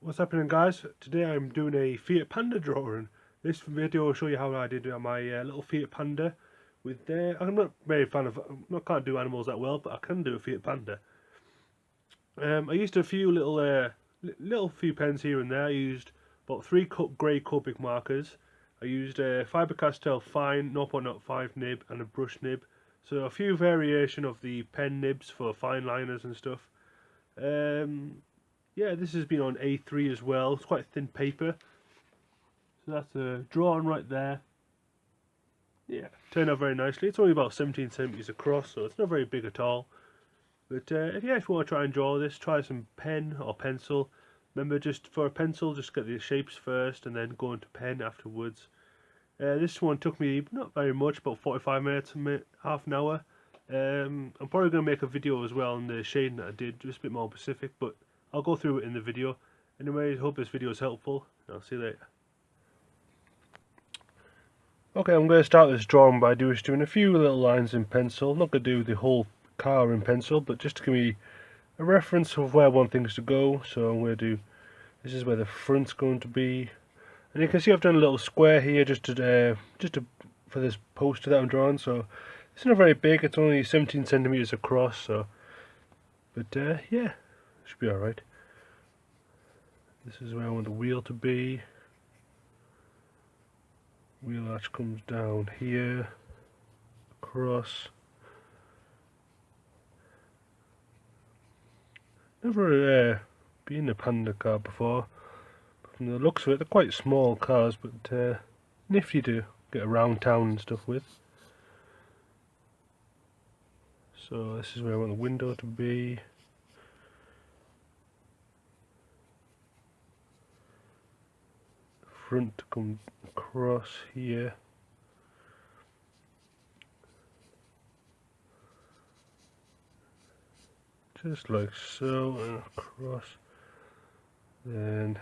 What's happening, guys? Today I'm doing a Fiat Panda drawing. This video will show you how I did my little Fiat Panda with I'm not very fan of, can't do animals that well, but I can do a Fiat Panda. I used a few little few pens here and there. I used about three grey Copic markers. I used a Faber-Castell fine 0.05 nib and a brush nib. So a few variation of the pen nibs for fine liners and stuff. Yeah, this has been on A3 as well. It's quite thin paper. So that's a drawing right there. Yeah, turned out very nicely. It's only about 17 centimeters across, so it's not very big at all. But if you want to try and draw this, try some pen or pencil. Remember, just for a pencil, just get the shapes first and then go into pen afterwards. This one took me not very much, about 45 minutes, half an hour. I'm probably going to make a video as well on the shading that I did, just a bit more specific, but I'll go through it in the video. Anyway, I hope this video is helpful. I'll see you later. Okay, I'm going to start this drawing by just doing a few little lines in pencil. I'm not going to do the whole car in pencil, but just to give me a reference of where I want things to go. So I'm going to do, this is where the front's going to be. And you can see I've done a little square here just for this poster that I'm drawing. So it's not very big, it's only 17 centimeters across. So, but yeah, should be alright. This is where I want the wheel to be. Wheel arch comes down here, across. Never been in a Panda car before. From the looks of it, they're quite small cars, but nifty to get around town and stuff with. So this is where I want the window to be. Front to come across here. Just like so, and across. Then,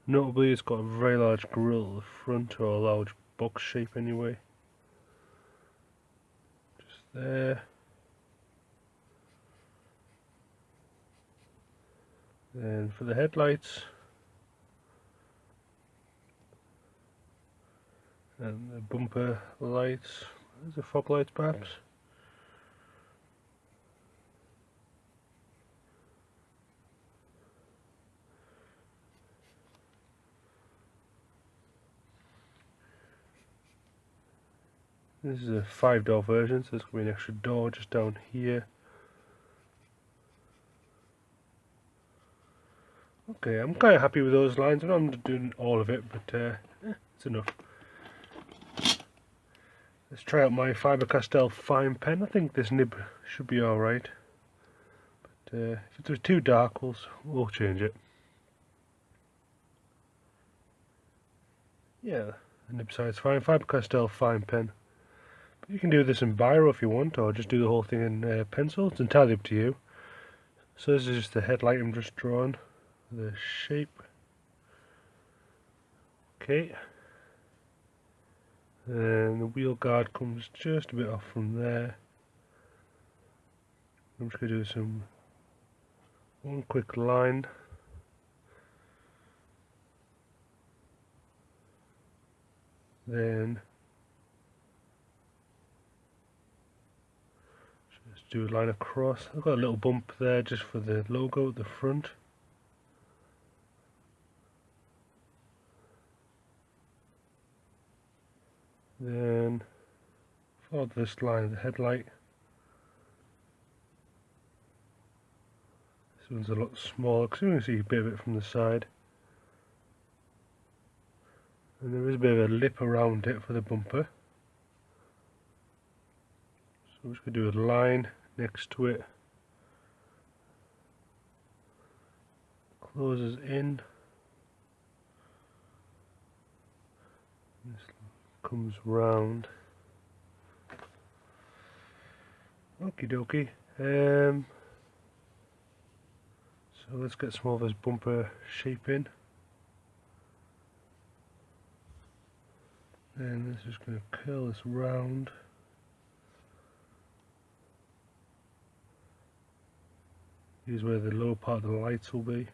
notably, it's got a very large grille at the front, or a large box shape anyway. Just there. Then for the headlights, and the bumper lights, there's the fog lights perhaps. This is a 5-door version, so there's going to be an extra door just down here. Okay, I'm kind of happy with those lines. I'm not doing all of it, but it's enough. Let's try out my Faber-Castell fine pen. I think this nib should be alright. But if it was too dark, we'll change it. Yeah, the nib side's fine. Faber-Castell fine pen. But you can do this in biro if you want, or just do the whole thing in pencil. It's entirely up to you. So this is just the headlight I'm just drawing. The shape. Okay. And the wheel guard comes just a bit off from there. I'm just going to do one quick line. Then just do a line across. I've got a little bump there just for the logo at the front. Then follow this line of the headlight. This one's a lot smaller because you can see a bit of it from the side. And there is a bit of a lip around it for the bumper. So I'm just going to do a line next to it. Closes in. This comes round. Okie dokie. So let's get some of this bumper shape in. And this is going to curl this round. Here's where the lower part of the lights will be.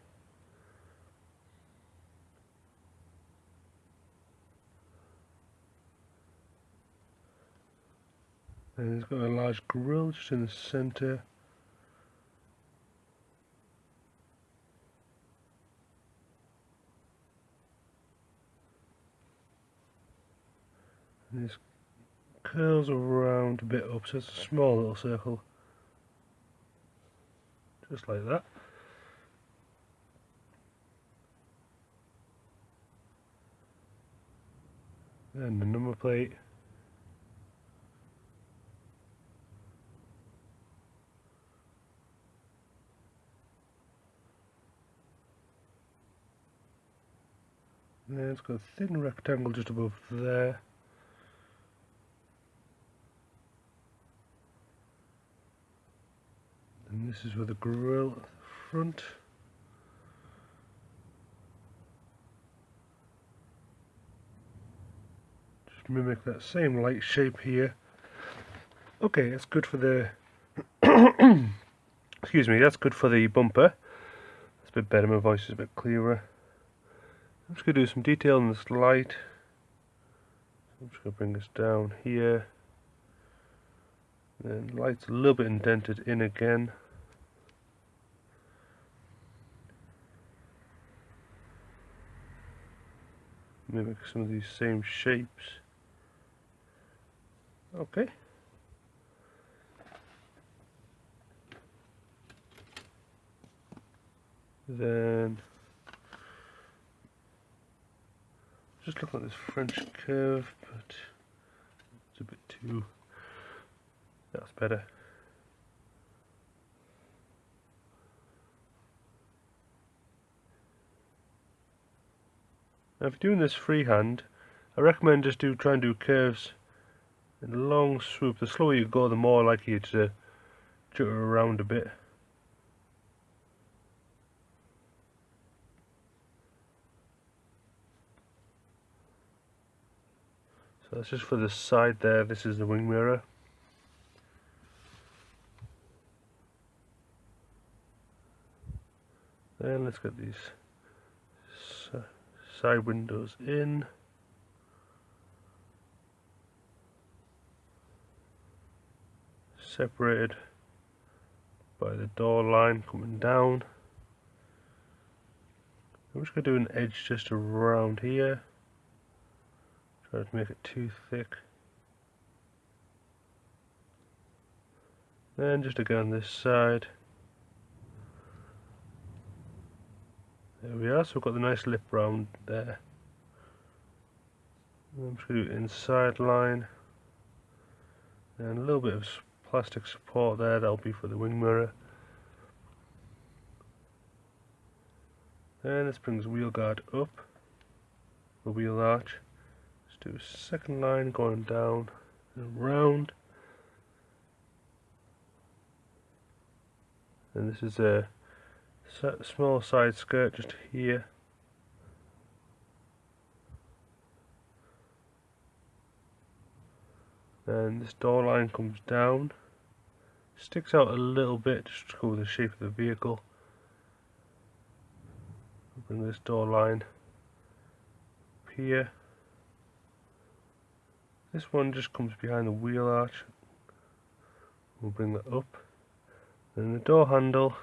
And it's got a large grille just in the centre. And this curls around a bit up, so it's a small little circle. Just like that. And the number plate. And then it's got a thin rectangle just above there. And this is where the grille at the front. Just mimic that same light shape here. Okay, that's good for the excuse me, that's good for the bumper. That's a bit better, my voice is a bit clearer. I'm just going to do some detail on this light. I'm just going to bring this down here. Then the light's a little bit indented in again. Mimic some of these same shapes. Okay. Then just look at this French curve, but it's a bit too. That's better. Now if you're doing this freehand, I recommend just try and do curves in a long swoop. The slower you go, the more likely it's to jutter around a bit. So that's just for the side there. This is the wing mirror. Then let's get these side windows in. Separated by the door line coming down. I'm just going to do an edge just around here. Try not to make it too thick. Then just again on this side. There we are, so we've got the nice lip round there. I'm just going to do inside line. And a little bit of plastic support there, that'll be for the wing mirror. Then this brings wheel guard up, the wheel arch. Let's do a second line going down and round. And this is a small side skirt just here. And this door line comes down, sticks out a little bit just to go with the shape of the vehicle. Bring this door line up here. This one just comes behind the wheel arch. We'll bring that up. Then the door handle,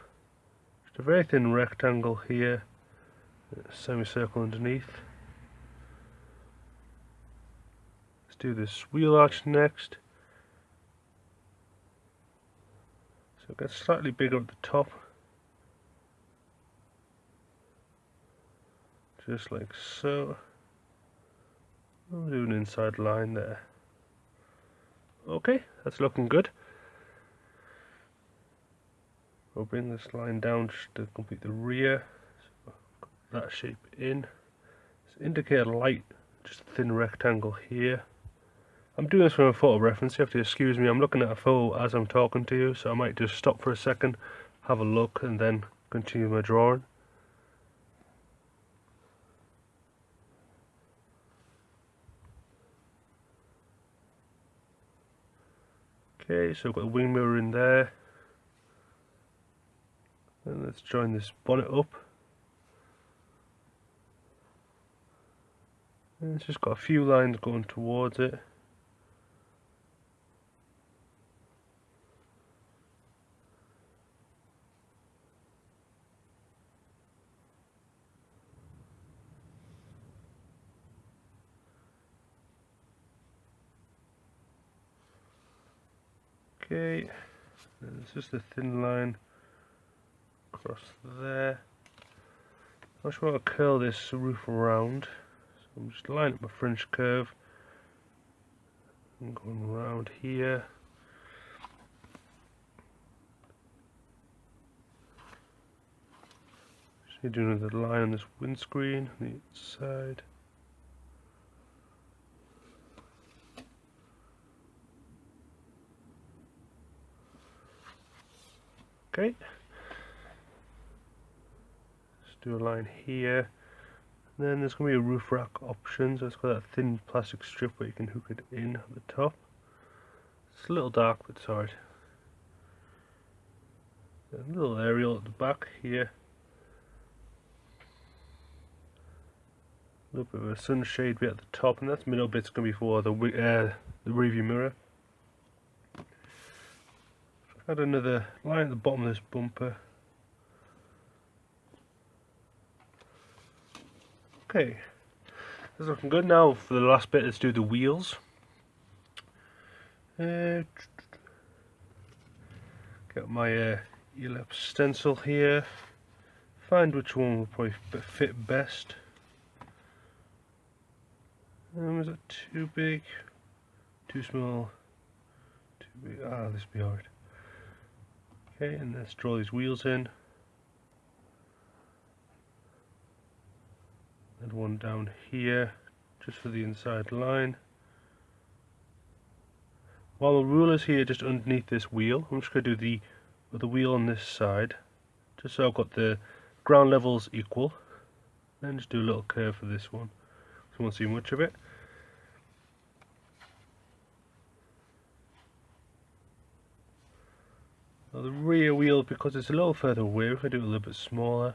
just a very thin rectangle here, a semicircle underneath. Let's do this wheel arch next. So it gets slightly bigger at the top. Just like so. I'll do an inside line there. Okay, that's looking good. We'll bring this line down just to complete the rear. So that shape in. This indicator light, just a thin rectangle here. I'm doing this from a photo reference, you have to excuse me, I'm looking at a photo as I'm talking to you, so I might just stop for a second, have a look and then continue my drawing. Okay, so I've got the wing mirror in there. And let's join this bonnet up. And it's just got a few lines going towards it. Okay, and it's just a thin line across there. I just want to curl this roof around, so I'm just lining up my French curve and going around here. Just need to do another line on this windscreen on the side. Okay. Let's do a line here. And then there's going to be a roof rack option, so it's got that thin plastic strip where you can hook it in at the top. It's a little dark, but it's alright. A little aerial at the back here. A little bit of a sunshade bit at the top, and that middle bit's going to be for the rearview mirror. Add another line at the bottom of this bumper. Okay, that's looking good. Now for the last bit, let's do the wheels. Got my elapsed stencil here. Find which one will probably fit best. Was that too big? Too small? Too big? Ah, this will be alright. Okay, and let's draw these wheels in. And one down here, just for the inside line. While the ruler's here just underneath this wheel, I'm just going to do the wheel on this side, just so I've got the ground levels equal. Then just do a little curve for this one, so I won't see much of it. Now the rear wheel, because it's a little further away, if I do it a little bit smaller.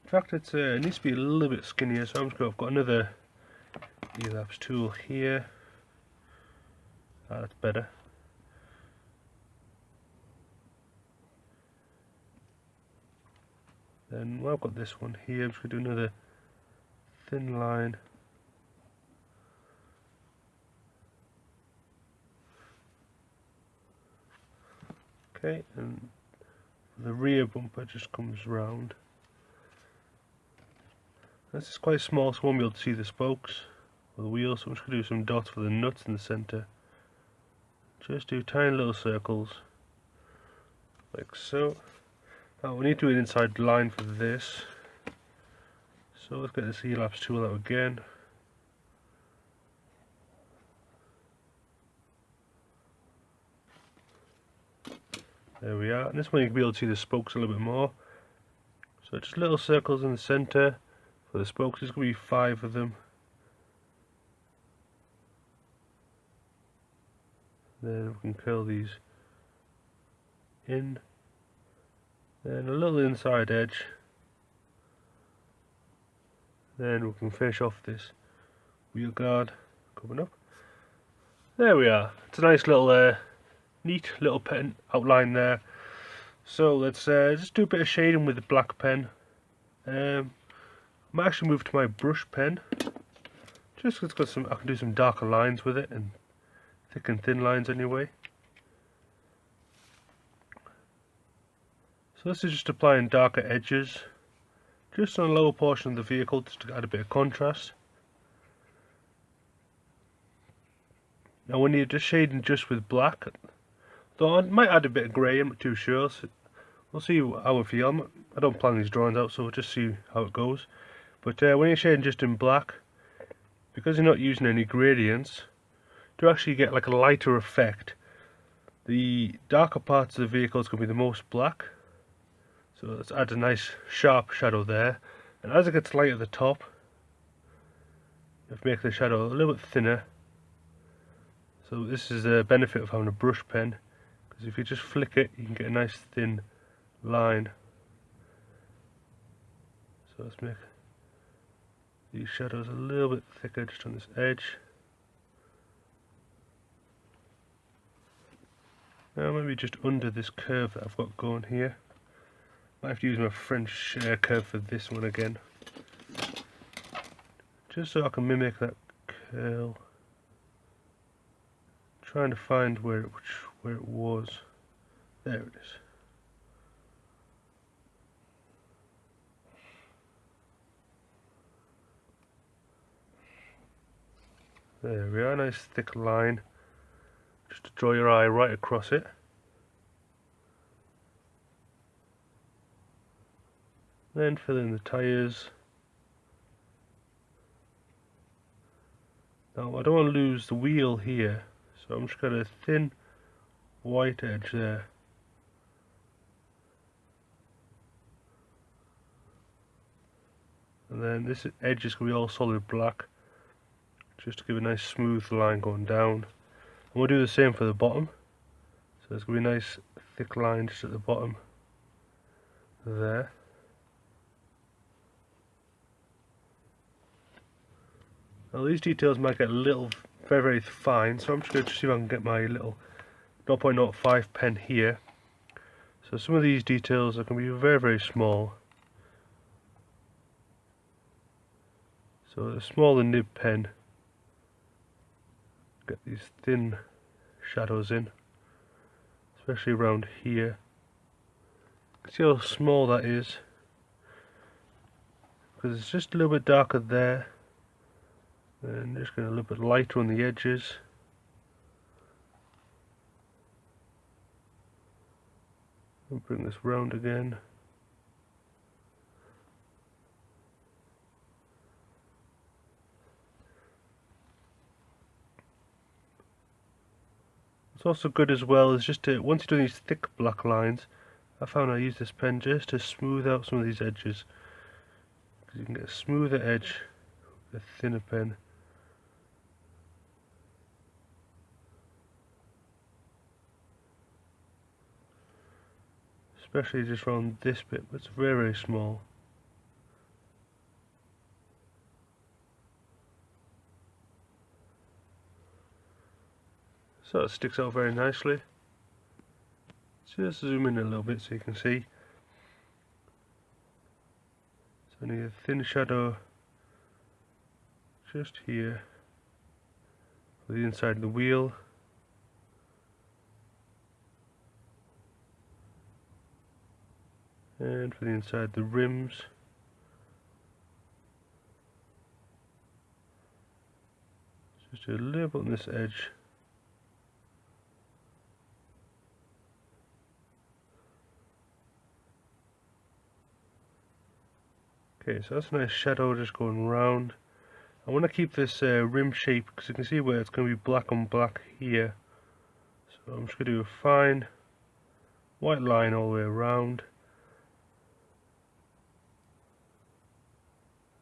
In fact, it needs to be a little bit skinnier, so I've got another elapsed tool here. Ah, that's better. Then I've got this one here. I'm just going to do another thin line. Okay, and the rear bumper just comes round. This is quite small, so I won't be able to see the spokes or the wheels, so I'm just going to do some dots for the nuts in the centre. Just do tiny little circles, like so. Now we need to do an inside line for this, so let's get this elapsed tool out again. There we are, and this one you can be able to see the spokes a little bit more. So just little circles in the centre. For the spokes, there's going to be 5 of them. Then we can curl these in. Then a little inside edge. Then we can finish off this wheel guard coming up. There we are. It's a nice little, neat little pen outline there. So let's just do a bit of shading with the black pen. I might actually move to my brush pen, just because I can do some darker lines with it, and thick and thin lines anyway. So this is just applying darker edges, just on the lower portion of the vehicle, just to add a bit of contrast. Now when you're just shading just with black, though I might add a bit of grey, I'm not too sure, so we'll see how I feel. I don't plan these drawings out, so we'll just see how it goes. But when you're shading just in black, because you're not using any gradients, to actually get like a lighter effect, the darker parts of the vehicle is going to be the most black. So let's add a nice sharp shadow there. And as it gets light at the top, you have to make the shadow a little bit thinner. So this is the benefit of having a brush pen, because if you just flick it, you can get a nice thin line. So let's make these shadows a little bit thicker just on this edge. Now maybe just under this curve that I've got going here. Might have to use my French curve for this one again. just so I can mimic that curl. Trying to find where it was. There it is. There we are, nice thick line. Just to draw your eye right across it. Then fill in the tyres. Now I don't want to lose the wheel here, so I'm just got a thin white edge there. And then this edge is going to be all solid black, just to give a nice smooth line going down. And we'll do the same for the bottom. So it's going to be a nice thick line just at the bottom there. Now these details might get a little very fine, so I'm just going to see if I can get my little 0.05 pen here. So some of these details are going to be very small. So a smaller nib pen, get these thin shadows in, especially around here. See how small that is, because it's just a little bit darker there. And just going a little bit lighter on the edges. And bring this round again. What's also good as well is just to, once you do these thick black lines, I found I use this pen just to smooth out some of these edges. Because you can get a smoother edge with a thinner pen. Especially just around this bit, but it's very small. So it sticks out very nicely. Just zoom in a little bit so you can see. So I need a thin shadow just here for the inside of the wheel. And for the inside the rims. Just a little bit on this edge. Okay, so that's a nice shadow just going round. I want to keep this rim shape because you can see where it's going to be black on black here. So I'm just going to do a fine white line all the way around.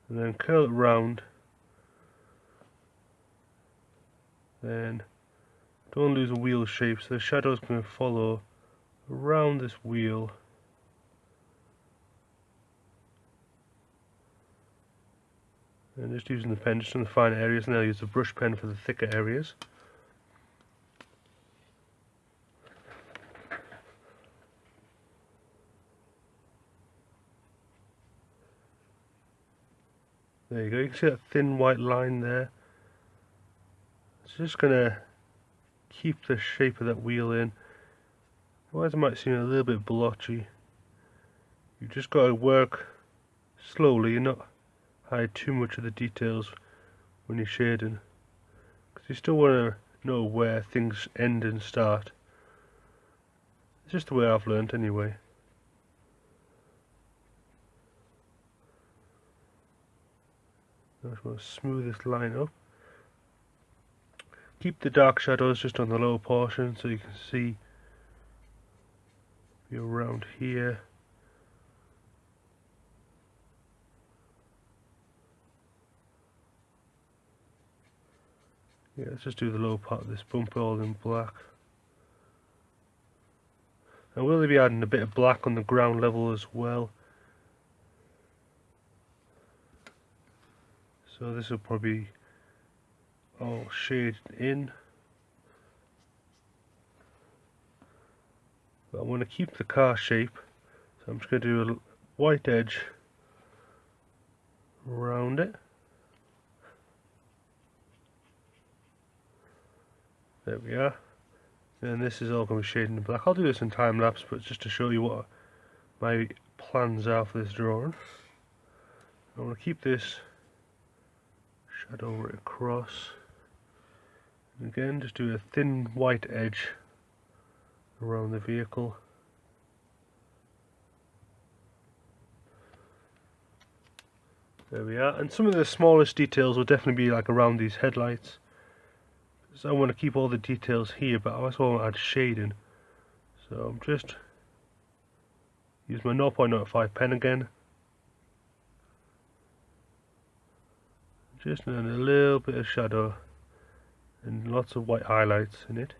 And then curl it round. Then don't lose the wheel shape, so the shadow is going to follow around this wheel. And just using the pen just on the fine areas, and I'll use the brush pen for the thicker areas. There you go, you can see that thin white line there. It's just going to keep the shape of that wheel in. Otherwise it might seem a little bit blotchy. You've just got to work slowly and not hide too much of the details when you're shading. Because you still want to know where things end and start. It's just the way I've learned anyway. I just want to smooth this line up. Keep the dark shadows just on the lower portion so you can see around here. Yeah, let's just do the lower part of this bumper all in black. And we'll be adding a bit of black on the ground level as well. So this will probably be all shaded in. But I want to keep the car shape, so I'm just going to do a white edge around it. There we are. And this is all going to be shaded in black. I'll do this in time lapse, but just to show you what my plans are for this drawing. I'm going to keep this shadow right across. And again, just do a thin white edge around the vehicle. There we are. And some of the smallest details will definitely be like around these headlights. So I want to keep all the details here, but I also want to add shading. So I'm just use my 0.05 pen again. Just add a little bit of shadow and lots of white highlights in it.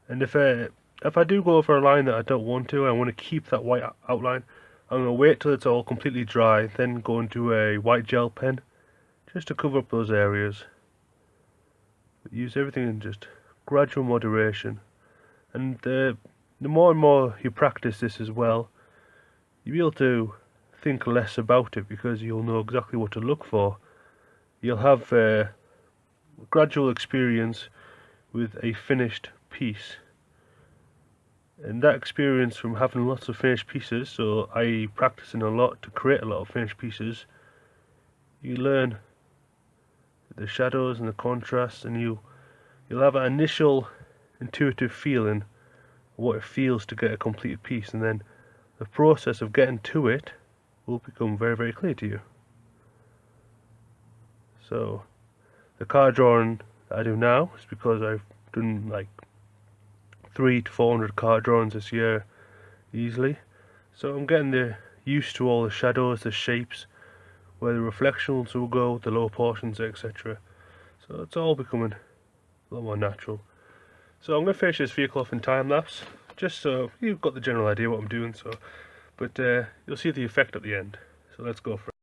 And if I do go over a line that I don't want to, I want to keep that white outline, I'm going to wait till it's all completely dry, then go into a white gel pen just to cover up those areas. But use everything in just gradual moderation. And the more and more you practice this as well, you'll be able to think less about it because you'll know exactly what to look for. You'll have a gradual experience with a finished piece. And that experience from having lots of finished pieces, so I practicing a lot to create a lot of finished pieces, you learn the shadows and the contrasts, and you'll have an initial intuitive feeling of what it feels to get a complete piece, and then the process of getting to it will become very, very clear to you. So the car drawing that I do now is because I've done like 300 to 400 car drawings this year easily, so I'm getting used to all the shadows, the shapes, where the reflections will go, the low portions, etc. So it's all becoming a lot more natural. So I'm going to finish this vehicle off in time lapse, just so you've got the general idea what I'm doing. But you'll see the effect at the end. So let's go for it.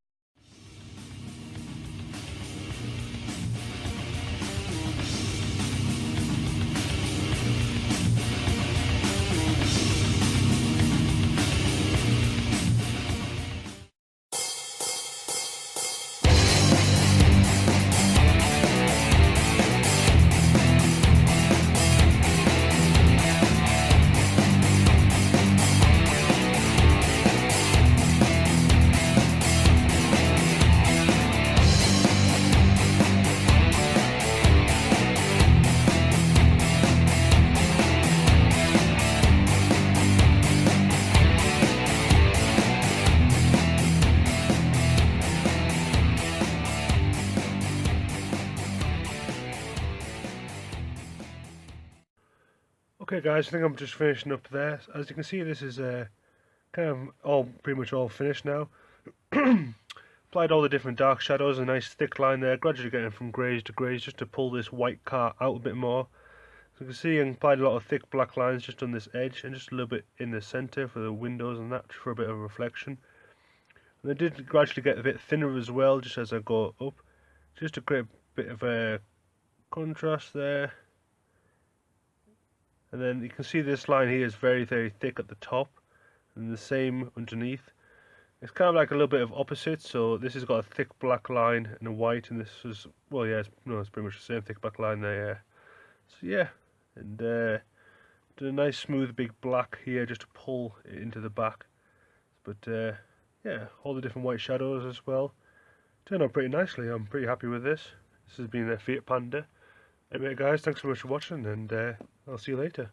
Okay guys, I think I'm just finishing up there. As you can see, this is kind of pretty much all finished now. Applied all the different dark shadows, a nice thick line there, gradually getting from greys to greys just to pull this white car out a bit more. So you can see I applied a lot of thick black lines just on this edge and just a little bit in the centre for the windows and that, for a bit of reflection. And I did gradually get a bit thinner as well just as I go up, just to create a bit of a contrast there. And then you can see this line here is very, very thick at the top, and the same underneath. It's kind of like a little bit of opposites, so this has got a thick black line and a white, and this is, well, yeah, it's pretty much the same thick black line there, yeah. So yeah, and did a nice smooth big black here just to pull it into the back. But yeah, all the different white shadows as well. Turned out pretty nicely. I'm pretty happy with this. This has been a Fiat Panda. Anyway guys, thanks so much for watching, and I'll see you later.